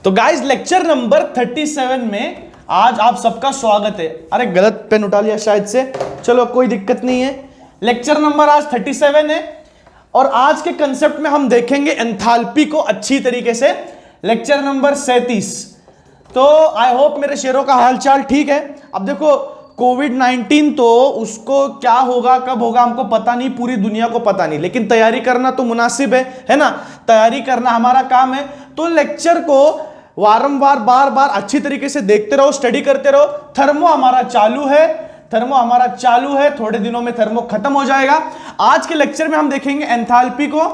तो guys lecture number 37 में आज आप सबका स्वागत है। अरे गलत पेन उठा लिया शायद से, चलो कोई दिक्कत नहीं है। लेक्चर नंबर आज 37 है और आज के कंसेप्ट में हम देखेंगे एंथैल्पी को अच्छी तरीके से। Lecture number 37। तो आई होप मेरे शेरों का हालचाल ठीक है। अब देखो कोविड-19 तो उसको क्या होगा कब होगा हमको पता नहीं, पूरी दुनिया को पता नहीं, लेकिन तैयारी करना तो मुनासिब है ना। तैयारी करना हमारा काम है। तो लेक्चर को वारंवार बार बार अच्छी तरीके से देखते रहो, स्टडी करते रहो। थर्मो हमारा चालू है, थोड़े दिनों में थर्मो खत्म हो जाएगा। आज के लेक्चर में हम देखेंगे एंथैल्पी को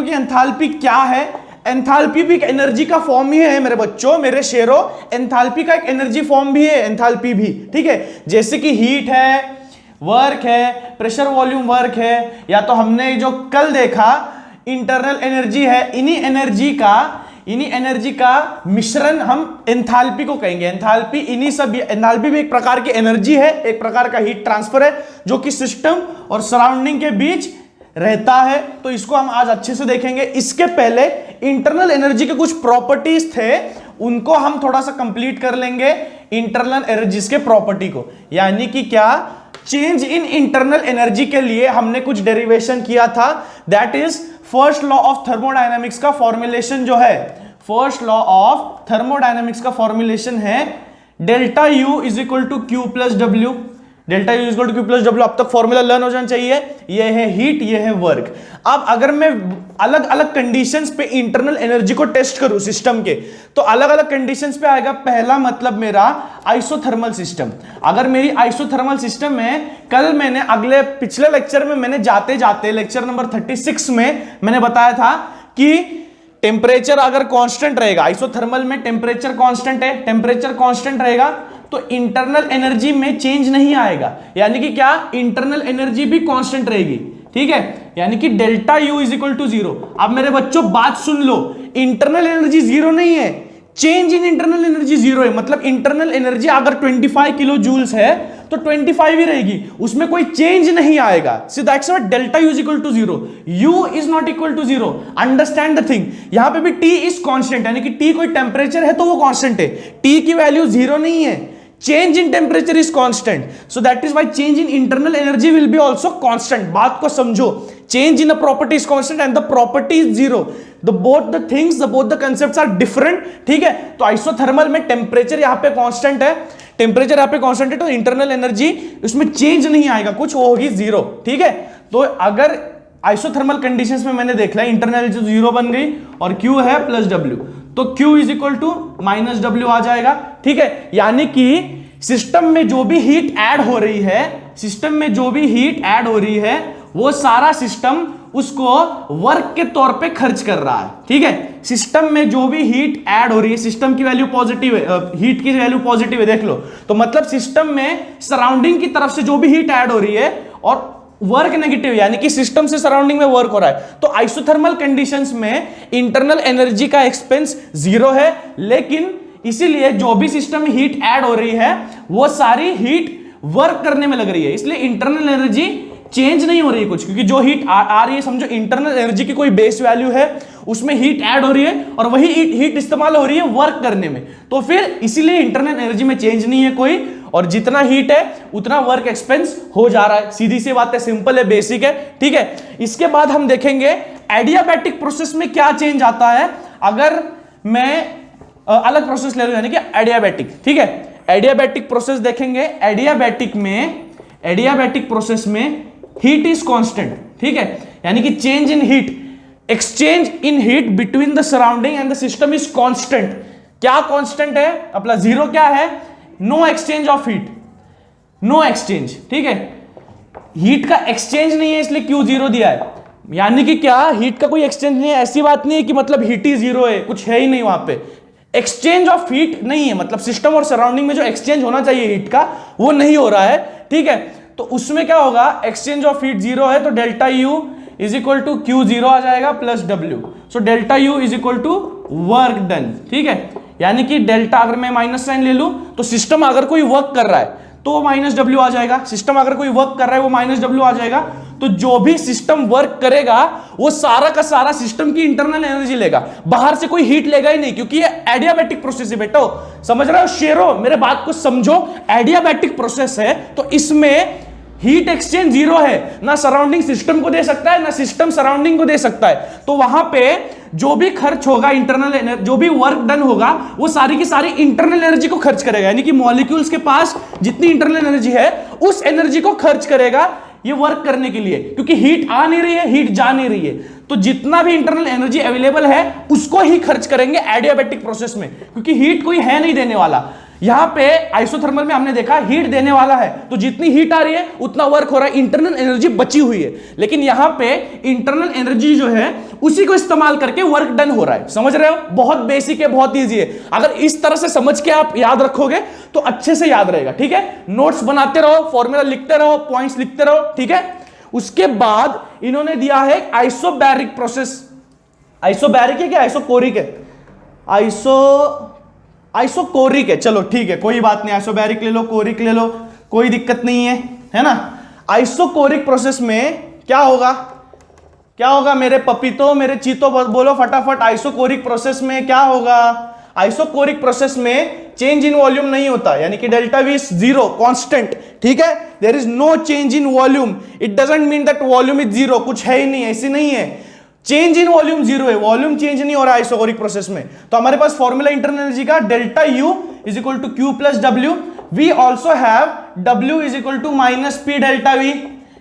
कि एंथैल्पी क्या है। एंथैल्पी भी एक एनर्जी का फॉर्म ही है मेरे बच्चों, मेरे शेरों। एंथैल्पी का एक एनर्जी फॉर्म भी है, एंथैल्पी भी, ठीक है। जैसे कि हीट है, वर्क है, प्रेशर वॉल्यूम वर्क है, या तो हमने जो कल देखा इंटरनल एनर्जी है। इन्हीं एनर्जी का मिश्रण हम एंथैल्पी को कहेंगे। एंथैल्पी भी एक प्रकार की एनर्जी है, एक प्रकार का हीट ट्रांसफर है जो कि सिस्टम और सराउंडिंग के बीच रहता है। तो इसको हम आज अच्छे से देखेंगे। इसके पहले इंटरनल एनर्जी के कुछ प्रॉपर्टीज थे, उनको हम थोड़ा सा कंप्लीट कर लेंगे। इंटरनल एनर्जीज के प्रॉपर्टी को, यानी कि क्या, चेंज इन इंटरनल एनर्जी के लिए हमने कुछ डेरिवेशन किया था। That is first law of thermodynamics का फॉर्मुलेशन जो है, फर्स्ट लॉ ऑफ थर्मोडायनामिक्स का फॉर्मुलेशन है delta U is equal to Q plus W. Delta U is equal to Q plus W. अब तक फॉर्मूला लर्न हो जाना चाहिए। ये है हीट, ये है वर्क। अब अगर मैं अलग अलग कंडीशंस पे इंटरनल एनर्जी को टेस्ट करूं सिस्टम के, तो अलग अलग कंडीशंस पे आएगा। पहला मतलब मेरा आइसोथर्मल सिस्टम। अगर मेरी आइसोथर्मल सिस्टम में, कल मैंने पिछले लेक्चर में मैंने जाते जाते लेक्चर नंबर 36 में मैंने बताया था कि टेम्परेचर अगर कांस्टेंट रहेगा, आइसोथर्मल में टेम्परेचर कांस्टेंट है, टेम्परेचर कांस्टेंट रहेगा तो इंटरनल एनर्जी में चेंज नहीं आएगा। यानी कि क्या, इंटरनल एनर्जी भी कांस्टेंट रहेगी, ठीक है। यानी कि delta U is equal to zero. अब मेरे बच्चों बात सुन लो, इंटरनल एनर्जी जीरो नहीं है, change in internal energy zero है। मतलब इंटरनल एनर्जी अगर 25 किलो जूल्स है तो 25 ही रहेगी, उसमें कोई चेंज नहीं आएगा। So that's what delta U is equal to zero. U is not equal to zero. Understand the thing. यहां पे भी टी इज कांस्टेंट, यानी कि टी कोई टेम्परेचर है तो वो कांस्टेंट है। टी की वैल्यू जीरो नहीं है, change in temperature is constant, so that is why change in internal energy will be also constant. बात को समझो, change in a property is constant and the property is zero. both the concepts are different, ठीक है। तो isothermal में temperature यहाँ पे constant है, तो इंटरनल एनर्जी उसमें चेंज नहीं आएगा, कुछ वो होगी जीरो, ठीक है। तो अगर आइसोथर्मल कंडीशंस में मैंने देख लिया इंटरनल एनर्जी जीरो बन गई और Q है प्लस W, तो Q is equal to minus W आ जाएगा, ठीक है। यानी कि सिस्टम में जो भी हीट ऐड हो रही है, वो सारा सिस्टम उसको वर्क के तौर पे खर्च कर रहा है, ठीक है। सिस्टम में जो भी हीट ऐड हो रही है, सिस्टम की वैल्यू पॉजिटिव है, हीट की वैल्यू पॉजिटिव है, देख लो। तो मतलब सिस्टम में सराउंडिंग की तरफ से जो भी हीट ऐड हो रही है और वर्क नेगेटिव, यानी कि सिस्टम से सराउंडिंग में वर्क हो रहा है। तो आइसोथर्मल कंडीशंस में इंटरनल एनर्जी का एक्सपेंस जीरो है, लेकिन इसीलिए जो भी सिस्टम में हीट ऐड हो रही है वो सारी हीट वर्क करने में लग रही है, इसलिए इंटरनल एनर्जी चेंज नहीं हो रही है कुछ, क्योंकि जो हीट आ रही है, समझो इंटरनल एनर्जी की कोई बेस वैल्यू है, उसमें हीट ऐड हो रही है और वही हीट इस्तेमाल हो रही है वर्क करने में। तो फिर इसीलिए इंटरनल एनर्जी में चेंज नहीं है कोई, और जितना हीट है उतना वर्क एक्सपेंस हो जा रहा है। सीधी सी बात है, सिंपल है, बेसिक है, ठीक है। इसके बाद हम देखेंगे एडियाबैटिक प्रोसेस में क्या चेंज आता है। अगर मैं अलग प्रोसेस ले लूं, यानी कि एडियाबैटिक, ठीक है। एडियाबैटिक प्रोसेस देखेंगे। एडियाबैटिक प्रोसेस में हीट इज कांस्टेंट, ठीक है। यानी कि change in heat, exchange in heat between the surrounding and the system is constant. क्या कांस्टेंट है अपना? जीरो क्या है? No exchange of heat, no exchange, ठीक है। हीट का एक्सचेंज नहीं है, इसलिए क्यू जीरो दिया है। यानी कि क्या, हीट का कोई एक्सचेंज नहीं है। ऐसी बात नहीं है कि मतलब हीट ही जीरो है, कुछ है ही नहीं वहां पे, एक्सचेंज ऑफ हीट नहीं है। मतलब सिस्टम और सराउंडिंग में जो एक्सचेंज होना चाहिए हीट का, वो नहीं हो रहा है, ठीक है। तो उसमें क्या होगा, एक्सचेंज ऑफ हीट जीरो है, तो delta U is equal to Q zero आ जाएगा plus W. So delta U is equal to work done, ठीक है। यानी कि डेल्टा, अगर मैं माइनस साइन ले लूं तो सिस्टम अगर कोई वर्क कर रहा है तो माइनस डब्ल्यू आ जाएगा, सिस्टम अगर कोई वर्क कर रहा है वो माइनस डब्ल्यू आ जाएगा। तो जो भी सिस्टम वर्क करेगा वो सारा का सारा सिस्टम की इंटरनल एनर्जी लेगा, बाहर से कोई हीट लेगा ही नहीं, क्योंकि ये एडियाबैटिक प्रोसेस है बेटो। समझ रहे हो शेरो, मेरे बात को समझो, एडियाबैटिक प्रोसेस है तो इसमें हीट एक्सचेंज जीरो है, ना सराउंडिंग सिस्टम को दे सकता है ना सिस्टम सराउंडिंग को दे सकता है। तो वहां पे जो भी खर्च होगा इंटरनल एनर्जी, जो भी वर्क डन होगा वो सारी की सारी इंटरनल एनर्जी को खर्च करेगा, यानी कि मॉलिक्यूल्स के पास जितनी इंटरनल एनर्जी है उस एनर्जी को खर्च करेगा ये वर्क करने के लिए, क्योंकि हीट आ नहीं रही है, हीट जा नहीं रही है, तो जितना भी इंटरनल एनर्जी अवेलेबल है उसको ही खर्च करेंगे एडियाबैटिक प्रोसेस में, क्योंकि हीट कोई है नहीं देने वाला। यहां पे आइसोथर्मल में हमने देखा हीट देने वाला है, तो जितनी हीट आ रही है उतना वर्क हो रहा है, इंटरनल एनर्जी बची हुई है। लेकिन यहां पे इंटरनल एनर्जी जो है उसी को इस्तेमाल करके वर्क डन हो रहा है। समझ रहे हो, बहुत बेसिक है, बहुत ईजी है। अगर इस तरह से समझ के आप याद रखोगे तो अच्छे से याद रहेगा, ठीक है। नोट्स बनाते रहो, फॉर्मूला लिखते रहो, पॉइंट्स लिखते रहो, ठीक है। उसके बाद इन्होंने दिया है आइसोबैरिक प्रोसेस। आइसोबैरिक है क्या आइसोकोरिक है? आइसोकोरिक है, चलो ठीक है, कोई बात नहीं, आइसोबैरिक ले लो, कोरिक ले लो, कोई दिक्कत नहीं है ना। आइसोकोरिक प्रोसेस में क्या होगा, क्या होगा मेरे पपीतो, मेरे चीतो, बोलो फटाफट। आइसोकोरिक प्रोसेस में क्या होगा? आइसोकोरिक प्रोसेस में चेंज इन वॉल्यूम नहीं होता, यानी कि delta V is zero, constant, ठीक है। There is no change in volume, it doesn't mean that volume is zero, कुछ है ही नहीं, ऐसी नहीं है। चेंज इन वॉल्यूम जीरो है, वॉल्यूम चेंज नहीं हो रहा है आइसोकोरिक प्रोसेस में। तो हमारे पास फॉर्मूला इंटरनल एनर्जी का delta U is equal to Q plus W. We also have W is equal to minus P delta V,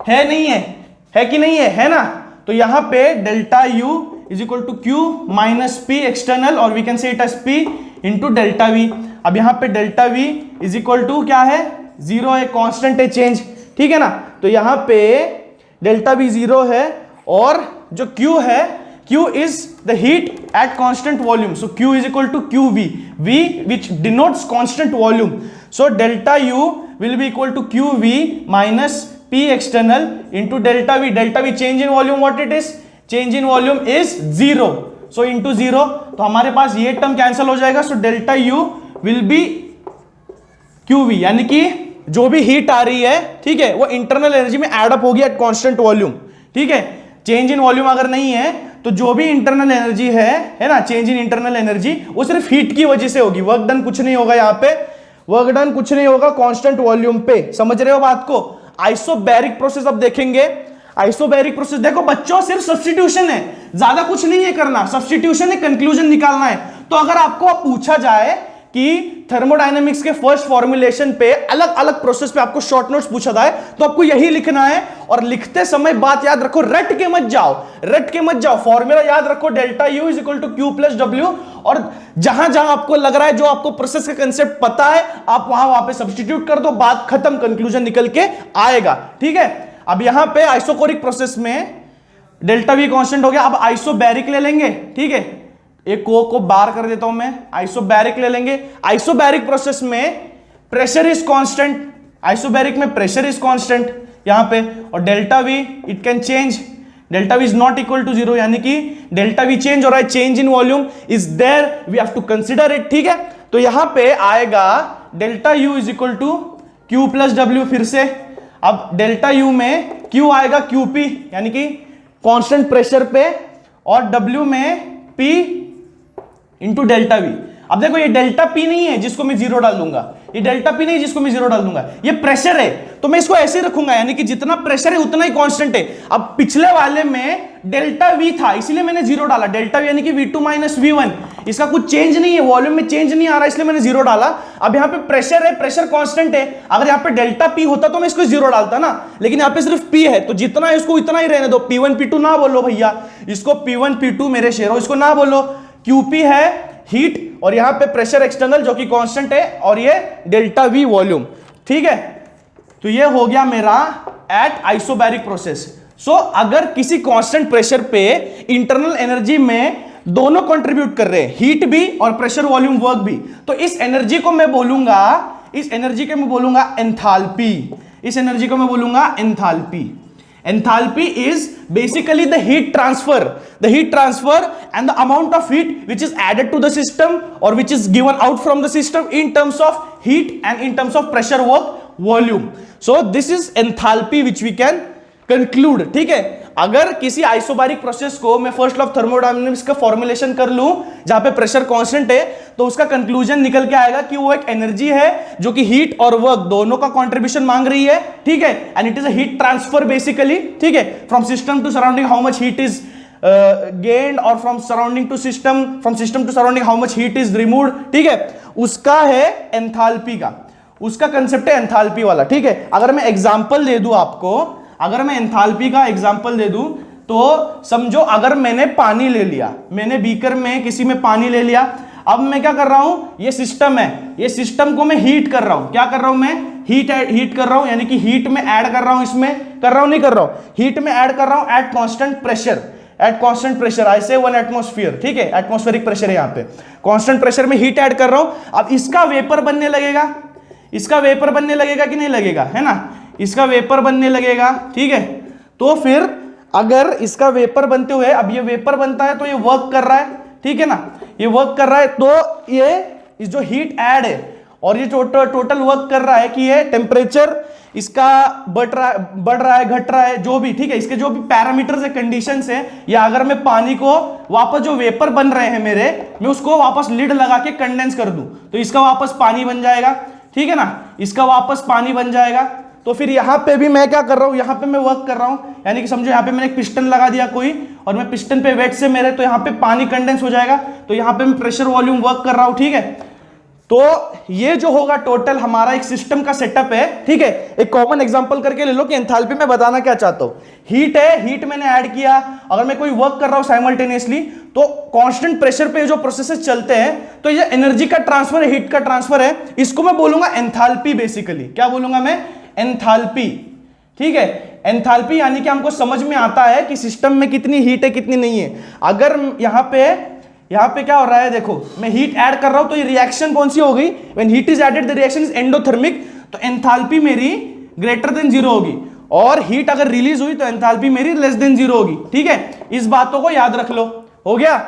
है नहीं है कि नहीं है ना। तो यहां पे delta U is equal to Q minus P external, और we can say it as P into delta V. अब यहां पे delta V is equal to क्या है? जीरो है, कांस्टेंट है चेंज, ठीक है ना। तो यहां पे डेल्टा वी जीरो है, और जो Q है, Q is the heat at constant volume, so Q is equal to QV, V which denotes constant volume, so delta U will be equal to QV minus P external into delta V. Delta V change in volume, what it is? Change in volume is zero, so into zero, तो हमारे पास ये term cancel हो जाएगा, so delta U will be QV, यानी कि जो भी heat आ रही है, ठीक है, वो इंटरनल एनर्जी में एड अप होगी एट कांस्टेंट वॉल्यूम, ठीक है। चेंज इन वॉल्यूम अगर नहीं है तो जो भी इंटरनल एनर्जी है ना, चेंज इन इंटरनल एनर्जी, वो सिर्फ हीट की वजह से होगी, वर्क डन कुछ नहीं होगा, यहां पे वर्क डन कुछ नहीं होगा कांस्टेंट वॉल्यूम पे। समझ रहे हो बात को। आइसोबैरिक प्रोसेस अब देखेंगे। आइसोबैरिक प्रोसेस देखो बच्चों, सिर्फ सब्स्टिट्यूशन है, ज्यादा कुछ नहीं है करना, सब्स्टिट्यूशन है, कंक्लूजन निकालना है। तो अगर आपको पूछा जाए कि थर्मोडायनेमिक्स के फर्स्ट फॉर्मुलेशन पे अलग अलग प्रोसेस पे आपको शॉर्ट नोट्स पूछा जाए तो आपको यही लिखना है, और लिखते समय बात याद रखो, रट के मत जाओ, फॉर्मूला याद रखो, delta U is equal to Q plus W, और जहां जहां आपको लग रहा है, जो आपको प्रोसेस का कंसेप्ट पता है, आप वहां पे सब्स्टिट्यूट कर दो, बात खत्म, कंक्लूजन निकल के आएगा, ठीक है। अब यहां पे आइसोकोरिक प्रोसेस में डेल्टा वी कांस्टेंट हो गया। अब आइसोबैरिक ले लेंगे, ठीक है, एक को बार कर देता हूं मैं, आइसोबैरिक ले लेंगे। आइसोबैरिक प्रोसेस में प्रेशर इज कांस्टेंट, आइसोबैरिक में प्रेशर इज कांस्टेंट यहां पे, और delta V it can change, delta V is not equal to zero, यानी कि डेल्टा वी चेंज हो रहा है, change in volume is there, we have to consider it, ठीक है। तो यहां पे आएगा delta U is equal to Q plus W, फिर से अब डेल्टा यू में क्यू आएगा क्यूपी, यानी कि कांस्टेंट प्रेशर पे, और डब्ल्यू में पी इंटू डेल्टा वी। अब देखो ये डेल्टा पी नहीं है जिसको मैं जीरो डाल दूंगा, ये डेल्टा पी नहीं है जिसको मैं जीरो डाल दूंगा, ये प्रेशर है, तो मैं इसको ऐसे रखूंगा, यानी कि जितना प्रेशर है उतना ही कांस्टेंट है। अब पिछले वाले में डेल्टा वी था, इसीलिए मैंने जीरो डाला, डेल्टा वी यानी कि V2 माइनस V1, इसका कुछ चेंज नहीं है, वॉल्यूम में चेंज नहीं आ रहा, इसलिए मैंने जीरो डाला। अब यहाँ पे प्रेशर है, प्रेशर कांस्टेंट है, अगर यहाँ पे डेल्टा पी होता तो मैं इसको जीरो डालता ना, लेकिन यहाँ पे सिर्फ पी है, तो जितना है इसको इतना ही रहने दो, P1 P2 ना बोलो भैया, इसको P1 P2 मेरे शेरों, इसको ना बोलो। QP है हीट, और यहां पे प्रेशर एक्सटर्नल जो कि कांस्टेंट है, और ये डेल्टा वी वॉल्यूम, ठीक है। तो ये हो गया मेरा एट आइसोबैरिक प्रोसेस। सो अगर किसी कांस्टेंट प्रेशर पे इंटरनल एनर्जी में दोनों कंट्रीब्यूट कर रहे हैं, हीट भी और प्रेशर वॉल्यूम वर्क भी, तो इस एनर्जी को मैं बोलूंगा, इस एनर्जी को मैं बोलूंगा एंथैल्पी, इस एनर्जी को मैं बोलूंगा enthalpy. Enthalpy is basically the heat transfer and the amount of heat which is added to the system or which is given out from the system in terms of heat and in terms of pressure, work, volume. So this is enthalpy which we can conclude, ठीक है। अगर किसी isobaric process को मैं first law of thermodynamics का formulation कर लूं जहां पे प्रेशर कांस्टेंट है, तो उसका कंक्लूजन निकल के आएगा कि वो एक एनर्जी है जो कि हीट और वर्क दोनों का कंट्रीब्यूशन मांग रही है, ठीक है। And it is a heat transfer basically, ठीक है, from system to surrounding how much heat is gained और from surrounding to system, from system to surrounding how much heat is removed, ठीक है। उसका है एंथैल्पी का, उसका कंसेप्ट है एंथैल्पी वाला, ठीक है। अगर मैं एग्जांपल दे दूं आपको, अगर मैं एंथैल्पी का एग्जांपल दे दूं तो समझो अगर मैंने पानी ले लिया, मैंने बीकर में किसी में पानी ले लिया, अब मैं क्या कर रहा हूं, ये सिस्टम है, ये सिस्टम को मैं हीट कर रहा हूं, क्या कर रहा हूं मैं, हीट कर रहा हूं, यानी कि हीट में ऐड कर रहा हूं, इसमें कर रहा हूं नहीं कर रहा हूं, हीट में ऐड कर रहा हूं at constant pressure, at constant pressure I से 1 एटमॉस्फेयर, ठीक है, एटमॉस्फेरिक प्रेशर है, यहां पे कांस्टेंट प्रेशर में हीट ऐड कर रहा हूं। अब इसका वेपर बनने लगेगा, इसका वेपर बनने लगेगा कि नहीं लगेगा, है ना, इसका वेपर बनने लगेगा, ठीक है। तो फिर अगर इसका वेपर बनते हुए, अब ये वेपर बनता है तो ये वर्क कर रहा है, ठीक है ना, ये वर्क कर रहा है, तो ये इस जो हीट ऐड है और ये टोटल वर्क कर रहा है कि ये टेम्परेचर इसका बढ़ रहा है घट रहा है, जो भी, ठीक है, इसके जो भी पैरामीटर्स है, कंडीशंस है, या अगर मैं पानी को वापस जो वेपर बन रहे हैं मेरे, मैं उसको वापस लिड लगा के कंडेंस कर दूं तो इसका वापस पानी बन जाएगा, ठीक है ना, इसका वापस पानी बन जाएगा। तो फिर यहां पे भी मैं क्या कर रहा हूं, यहां पे मैं वर्क कर रहा हूं, यानी कि समझो यहां पे मैंने एक पिस्टन लगा दिया कोई, और मैं पिस्टन पे वेट से मेरे, तो यहां पे पानी कंडेंस हो जाएगा, तो यहां पे मैं प्रेशर वॉल्यूम वर्क कर रहा हूं, ठीक है। तो ये जो होगा टोटल हमारा एक सिस्टम का सेटअप है, ठीक है। एक कॉमन एग्जांपल करके ले लो कि एंथैल्पी में बताना क्या चाहता हूं, हीट है, हीट मैंने ऐड किया, अगर मैं कोई वर्क कर रहा हूं साइमल्टेनियसली, तो कांस्टेंट प्रेशर पे जो प्रोसेसेस चलते हैं, तो ये एनर्जी का ट्रांसफर है, हीट का ट्रांसफर है, इसको मैं बोलूंगा एंथैल्पी बेसिकली। क्या बोलूंगा मैं, एंथैल्पी, ठीक है। एंथैल्पी यानी कि हमको समझ में आता है कि सिस्टम में कितनी हीट है कितनी नहीं है। अगर यहां पे क्या हो रहा है, देखो मैं हीट ऐड कर रहा हूं तो ये रिएक्शन कौन सी हो गई, when heat is added the reaction is endothermic, तो एंथैल्पी मेरी ग्रेटर देन 0 होगी, और हीट अगर रिलीज हुई तो एंथैल्पी मेरी लेस देन 0 होगी, ठीक है। इस बातों को याद रख लो, हो गया।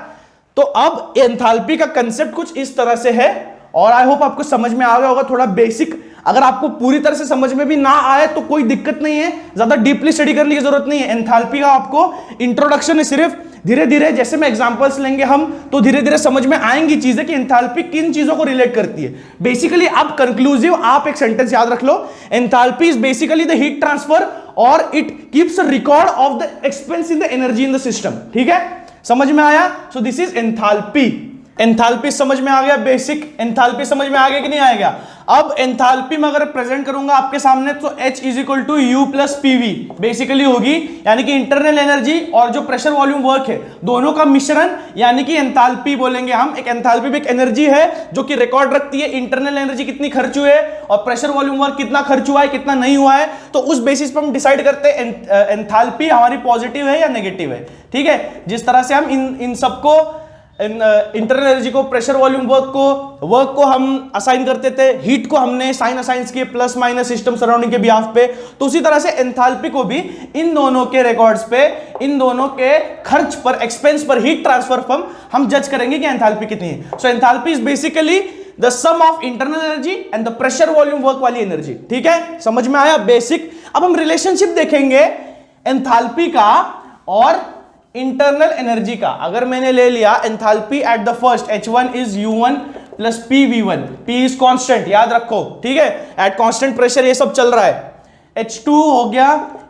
तो अब एंथैल्पी का कंसेप्ट कुछ इस तरह से है, और आई होप आपको समझ में आ गया होगा, थोड़ा बेसिक। अगर आपको पूरी तरह से समझ में भी ना आए तो कोई दिक्कत नहीं है, ज्यादा डीपली स्टडी करने की जरूरत नहीं है। एंथैल्पी का आपको इंट्रोडक्शन है, सिर्फ धीरे धीरे जैसे मैं एग्जांपल्स लेंगे हम, तो धीरे धीरे समझ में आएंगी चीजें कि एंथैल्पी किन चीजों को रिलेट करती है। बेसिकली अब कंक्लूसिव आप एक सेंटेंस याद रख लो, enthalpy is basically the heat transfer और it keeps a record of the expense in the energy in the system, ठीक है, समझ में आया। So this is enthalpy. Enthalpy समझ में आ गया, बेसिक एंथैल्पी समझ में आ गया कि नहीं आएगा। अब एंथैल्पी में अगर प्रेजेंट करूंगा आपके सामने, तो H is equal to U plus PV basically होगी, यानी कि इंटरनल एनर्जी और जो प्रेशर वॉल्यूम वर्क है दोनों का मिश्रण, यानी कि एंथैल्पी बोलेंगे हम। एक एंथैल्पी भी एक एनर्जी है जो कि रिकॉर्ड रखती है इंटरनल एनर्जी कितनी खर्च हुई है और प्रेशर वॉल्यूम वर्क कितना खर्च हुआ है कितना नहीं हुआ है, तो उस बेसिस पर हम डिसाइड करते हैं एंथैल्पी हमारी पॉजिटिव है या नेगेटिव है, ठीक है। जिस तरह से हम इन सबको इंटरनल एनर्जी को, प्रेशर वॉल्यूम वर्क को हम असाइन करते थे, हीट को हमने साइन असाइन किए प्लस माइनस सिस्टम सराउंडिंग के बिहाफ पे, तो उसी तरह से एंथैल्पी को भी इन दोनों के रिकॉर्ड्स पे, इन दोनों के खर्च पर, एक्सपेंस पर, हीट ट्रांसफर पर हम जज करेंगे कि एंथैल्पी कितनी है। So enthalpy is basically the sum of internal energy and the pressure volume work वाली एनर्जी, ठीक है, समझ में आया बेसिक। अब हम रिलेशनशिप देखेंगे एंथैल्पी का और इंटरनल एनर्जी का। अगर मैंने ले लिया enthalpy at the first, H1 is U1 plus PV1, P is constant, याद रखो, ठीक है, एट कांस्टेंट प्रेशर ये सब चल रहा है। H2 हो गया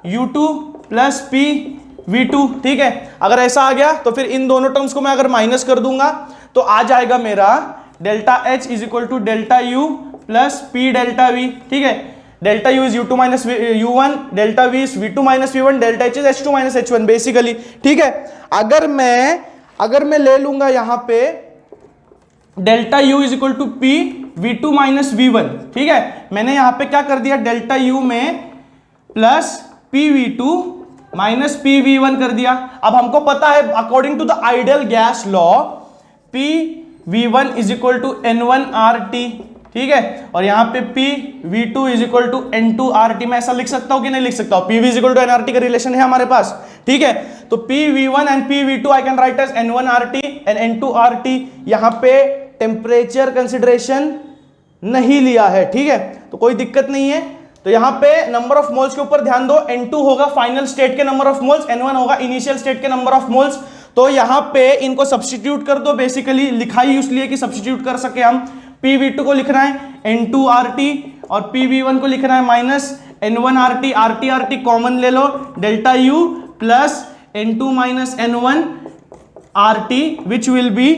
U2 प्लस PV2, ठीक है। अगर ऐसा आ गया तो फिर इन दोनों टर्म्स को मैं अगर माइनस कर दूंगा तो आ जाएगा मेरा delta H is equal to delta U plus P delta V, ठीक है। Delta U is U2 minus U1, delta V is V2 minus V1, delta H is H2 minus H1 basically, ठीक है। अगर मैं ले लूंगा यहां पे delta U is equal to P V2 minus V1, ठीक है। मैंने यहां पे क्या कर दिया, डेल्टा U में प्लस PV2 माइनस PV1 कर दिया। अब हमको पता है according to the ideal gas law PV1 is equal to N1RT, ठीक है, और यहां पे PV2 is equal to N2RT। मैं ऐसा लिख सकता हूं कि नहीं लिख सकता हूं, PV is equal to NRT का रिलेशन है हमारे पास, ठीक है। तो PV1 and PV2 I can write as N1RT and N2RT। यहां पे टेम्परेचर कंसिडरेशन नहीं लिया है, ठीक है, तो कोई दिक्कत नहीं है। तो यहां पे नंबर ऑफ मोल्स के ऊपर ध्यान दो, N2 होगा फाइनल स्टेट के नंबर ऑफ मोल्स, N1 होगा इनिशियल स्टेट के नंबर ऑफ मोल्स। तो यहां पे इनको सब्स्टिट्यूट कर दो, बेसिकली लिखाई इसलिए कि सब्स्टिट्यूट कर सके हम। PV2 को लिखना है N2RT और PV1 को लिखना है माइनस N1RT, RT कॉमन ले लो, delta U plus N2 minus N1 RT which will be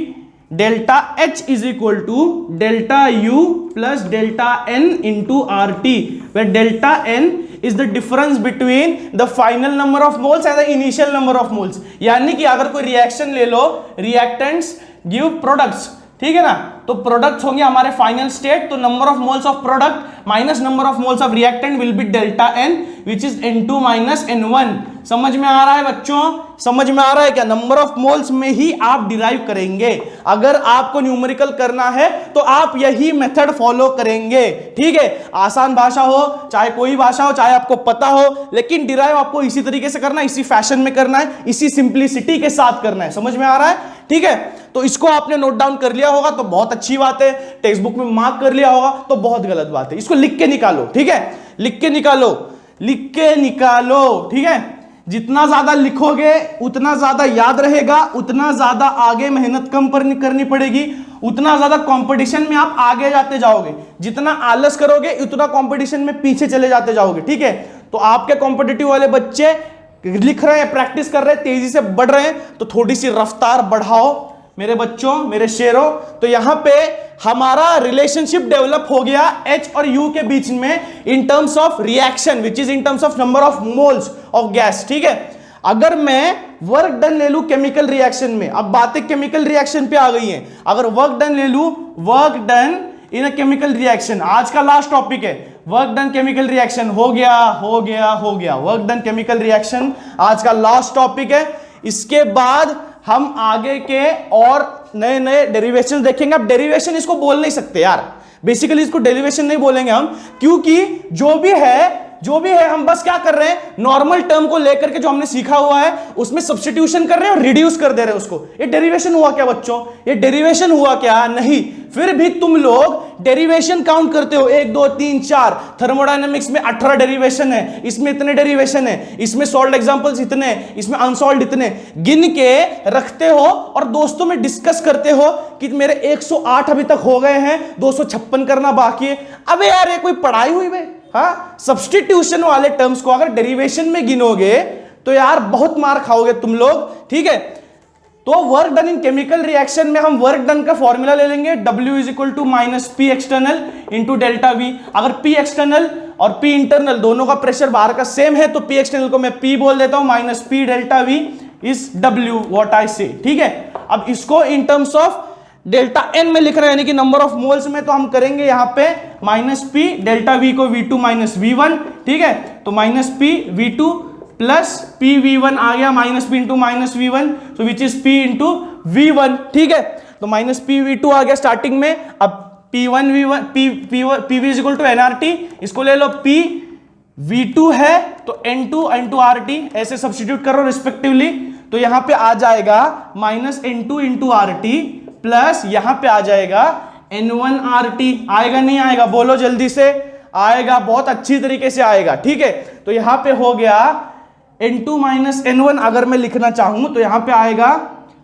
delta H is equal to delta U plus delta N into RT, where delta N is the difference between the final number of moles and the initial number of moles। यानी कि अगर कोई reaction ले लो, reactants give products, ठीक है ना, तो products होंगे हमारे फाइनल स्टेट, तो number of moles of product minus number of moles of reactant will be delta N which is N2 minus N1। समझ में आ रहा है बच्चों, समझ में आ रहा है क्या? नंबर ऑफ मोल्स में ही आप डिराइव करेंगे। अगर आपको न्यूमेरिकल करना है तो आप यही मेथड फॉलो करेंगे, ठीक है। आसान भाषा हो चाहे कोई भाषा हो, चाहे आपको पता हो, लेकिन डिराइव आपको इसी तरीके से करना है, इसी फैशन में करना है, इसी सिंप्लिसिटी के साथ करना है। समझ में आ रहा है, ठीक है। तो इसको आपने नोट डाउन कर लिया होगा तो बहुत अच्छी बात है, टेक्स्ट बुक में मार्क कर लिया होगा तो बहुत गलत बात है। इसको लिख के निकालो, ठीक है, लिख के निकालो, लिख के निकालो, ठीक है। जितना ज्यादा लिखोगे उतना ज्यादा याद रहेगा, उतना ज्यादा आगे मेहनत कम करनी पड़ेगी, उतना ज्यादा कंपटीशन में आप आगे जाते जाओगे। जितना आलस करोगे उतना कंपटीशन में पीछे चले जाते जाओगे, ठीक है। तो आपके कॉम्पिटिटिव वाले बच्चे लिख रहे हैं, प्रैक्टिस कर रहे हैं, तेजी से बढ़ रहे हैं, तो थोड़ी सी रफ्तार बढ़ाओ मेरे बच्चों, मेरे शेरों। तो यहां पे हमारा रिलेशनशिप डेवलप हो गया H और U के बीच में in terms of reaction which is in terms of number of moles of gas, ठीक है। अगर मैं वर्क डन ले लू केमिकल रिएक्शन में, अब बातें केमिकल रिएक्शन पे आ गई हैं, अगर वर्क डन ले लू, work done in a chemical reaction, आज का लास्ट टॉपिक है, वर्क डन केमिकल रिएक्शन, हो गया हो गया हो गया, वर्क डन केमिकल रिएक्शन आज का लास्ट टॉपिक है। इसके बाद हम आगे के और नए नए डेरिवेशन देखेंगे। अब डेरिवेशन इसको बोल नहीं सकते यार, बेसिकली इसको डेरिवेशन नहीं बोलेंगे हम, क्योंकि जो भी है हम बस क्या कर रहे हैं, नॉर्मल टर्म को लेकर के जो हमने सीखा हुआ है उसमें सब्स्टिट्यूशन कर रहे हैं और रिड्यूस कर दे रहे हैं उसको। ये डेरिवेशन हुआ क्या बच्चों? ये डेरिवेशन हुआ क्या? नहीं। फिर भी तुम लोग डेरिवेशन काउंट करते हो, 1 2 3 4। थर्मोडायनेमिक्स में 18 डेरिवेशन है, इसमें इतने डेरिवेशन है, इसमें सॉल्व्ड एग्जांपल्स इतने, इसमें अनसॉल्व्ड इतने, गिन के रखते हो और दोस्तों में डिस्कस करते हो कि मेरे 108 अभी तक हो गए हैं, 256 करना बाकी है। अबे यार ये कोई पढ़ाई हुई बे? हाँ, सब्स्टिट्यूशन वाले टर्म्स को अगर डेरिवेशन में गिनोगे तो यार बहुत मार खाओगे तुम लोग, ठीक है। तो work done in chemical reaction में हम वर्क डन का फॉर्मूला ले लेंगे, W is equal to minus P external into delta V. अगर P एक्सटर्नल और P इंटरनल दोनों का प्रेशर बाहर का सेम है तो P एक्सटर्नल को मैं P बोल देता हूं, minus P delta V is W what I से, ठीक है। अब इसको in terms of delta N में लिख रहे हैं, यानी कि नंबर ऑफ मोल्स में, तो हम करेंगे यहां पे माइनस P डेल्टा V को V2 माइनस V1, ठीक है। तो minus P V2 plus P V1 आ गया, minus P into minus V1, तो which is P into V1, ठीक है। तो माइनस P V2 आ गया स्टार्टिंग में। अब P1 V1 PV is equal to NRT, इसको ले लो, P V2 है तो N2 इंटू RT, ऐसे सब्स्टिट्यूट करो रिस्पेक्टिवली। तो यहां पे आ जाएगा minus N2 into RT plus यहां पे आ जाएगा N1 RT। आएगा नहीं आएगा? बोलो जल्दी से। आएगा, बहुत अच्छी तरीके से आएगा, ठीक है। तो यहां पे हो गया N2 माइनस N1, अगर मैं लिखना चाहूं तो यहां पे आएगा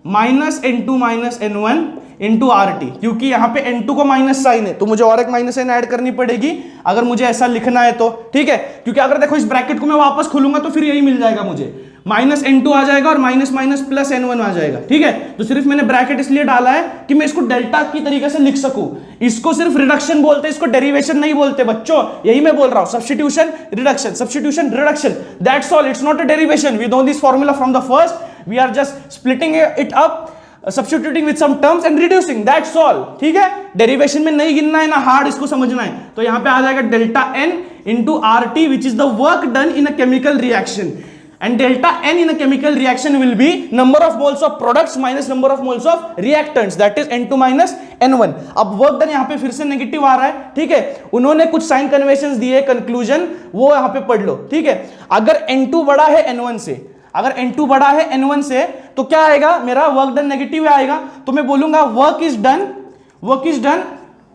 minus N2 minus N1 into RT, क्योंकि यहां पे N2 को माइनस साइन है तो मुझे और एक माइनस साइन ऐड करनी पड़ेगी अगर मुझे ऐसा लिखना है तो, ठीक है। क्योंकि अगर देखो इस ब्रैकेट को मैं वापस खोलूंगा तो फिर यही मिल जाएगा मुझे, माइनस N2 आ जाएगा और माइनस माइनस प्लस N1 आ जाएगा, ठीक है। तो सिर्फ मैंने ब्रैकेट इसलिए डाला है कि मैं इसको डेल्टा की तरीके से लिख सकूं। इसको सिर्फ रिडक्शन बोलते हैं, इसको डेरिवेशन नहीं बोलते बच्चों, यही मैं बोल रहा हूं। Substitution reduction, substitution reduction, that's all, it's not a derivation. We know this formula from the first, we are just splitting it up, substituting with some terms and reducing, that's all, ठीक है। Derivation में नहीं गिनना है ना hard इसको समझना है। तो यहां पे आ जाएगा delta N into RT which is the work done in a chemical reaction, and delta N in a chemical reaction will be number of moles of products minus number of moles of reactants, that is N2 minus N1। अब work done यहां पे फिर से negative आ रहा है, ठीक है। उन्होंने कुछ साइन कन्वेंशंस दिए, कंक्लूजन वो यहां पे पढ़ लो, ठीक है। अगर N2 बड़ा है N1 से, अगर N2 बड़ा है N1 से तो क्या आएगा, मेरा वर्क डन नेगेटिव आएगा। तो मैं बोलूंगा work is done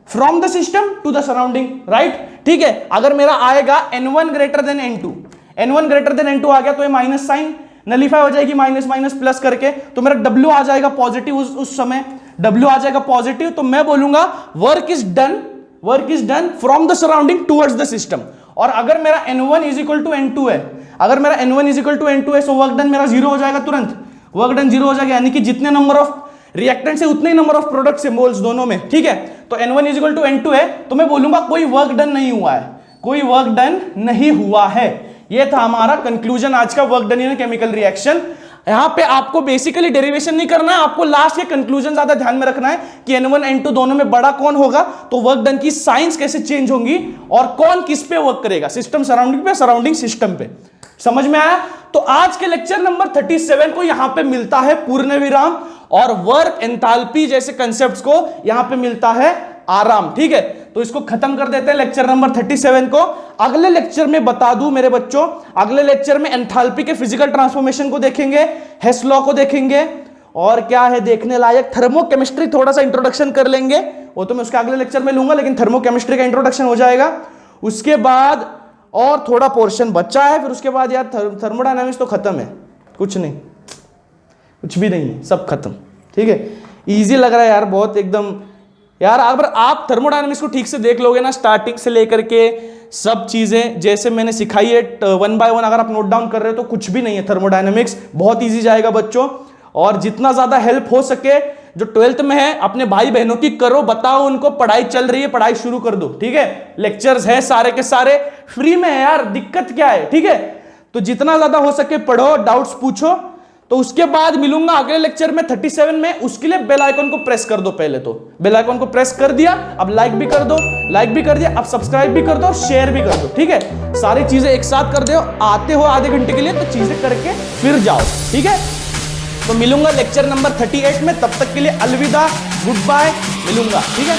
from the system to the surrounding, right. ठीक है। अगर मेरा आएगा n1 greater than n2, n1 greater than n2 आ गया तो ये माइनस साइन नलीफाई हो जाएगी, माइनस माइनस प्लस करके, तो मेरा W आ जाएगा पॉजिटिव, उस समय W आ जाएगा पॉजिटिव, तो मैं बोलूंगा work is done from the surrounding towards the system. और अगर मेरा n1 is equal to n2 है, अगर मेरा n1 is equal to n2 है, सो वर्क डन मेरा जीरो हो जाएगा, तुरंत वर्क डन जीरो हो जाएगा, यानी कि जितने नंबर ऑफ रिएक्टेंट से उतने ही नंबर ऑफ प्रोडक्ट से मोल्स दोनों में, ठीक है। तो n1 is equal to n2 है, तो मैं बोलूंगा कोई वर्क डन नहीं हुआ है, कोई वर्क डन नहीं हुआ है। ये था हमारा कंक्लूजन आज का work done in chemical reaction. यहां पे आपको बेसिकली डेरिवेशन नहीं करना है, आपको लास्ट के कंक्लूजन ज्यादा ध्यान में रखना है कि n1 n2 दोनों में बड़ा कौन होगा, तो वर्क डन की साइंस कैसे चेंज होंगी और कौन किस पे वर्क करेगा, सिस्टम सराउंडिंग पे, सराउंडिंग सिस्टम पे। समझ में आया? तो आज के लेक्चर नंबर 37 को यहां पे मिलता है पूर्ण विराम और वर्क एंथैल्पी जैसे कंसेप्ट्स को यहां पे मिलता है आराम, ठीक है। तो इसको खत्म कर देते हैं लेक्चर नंबर 37 को। अगले लेक्चर में बता दूं मेरे बच्चों, अगले लेक्चर में एंथैल्पी के फिजिकल ट्रांसफॉर्मेशन को देखेंगे, हेस लॉ को देखेंगे, और क्या है देखने लायक, थर्मोकेमिस्ट्री थोड़ा सा इंट्रोडक्शन कर लेंगे, वो तो मैं उसके अगले लेक्चर में लूंगा, लेकिन थर्मोकेमिस्ट्री का इंट्रोडक्शन हो जाएगा। उसके बाद और थोड़ा पोर्शन बचा है, फिर उसके बाद यार थर्मोडायनामिक्स तो खत्म है, कुछ नहीं, कुछ भी नहीं है, सब खत्म, ठीक है। इजी लग रहा है यार बहुत एकदम यार। अगर आप थर्मोडायनामिक्स को ठीक से देख लोगे ना, स्टार्टिंग से लेकर के सब चीजें जैसे मैंने सिखाई है 1 बाय 1, अगर आप नोट डाउन कर रहे हो तो कुछ भी नहीं है थर्मोडायनामिक्स, बहुत इजी जाएगा बच्चों। और जितना ज्यादा हेल्प हो सके जो 12th में है अपने भाई बहनों की करो, बताओ उनको पढ़ाई चल रही है, पढ़ाई शुरू कर दो, ठीक है। लेक्चर्स है सारे के सारे फ्री में है यार, दिक्कत क्या है, ठीक है। तो जितना ज्यादा हो सके पढ़ो, डाउट्स पूछो। तो उसके बाद मिलूंगा अगले लेक्चर में 37 में, उसके लिए बेल आइकन को प्रेस कर दो, पहले तो बेल आइकन को प्रेस कर दिया, अब लाइक भी कर दो, लाइक भी कर दिया, अब सब्सक्राइब भी कर दो और शेयर भी कर दो, ठीक है। सारी चीजें एक साथ कर दो, आते हो आधे घंटे के लिए तो चीजें करके फिर जाओ, ठीक है। तो मिलूंगा लेक्चर नंबर 38 में, तब तक के लिए अलविदा, गुड बाय, मिलूंगा, ठीक है।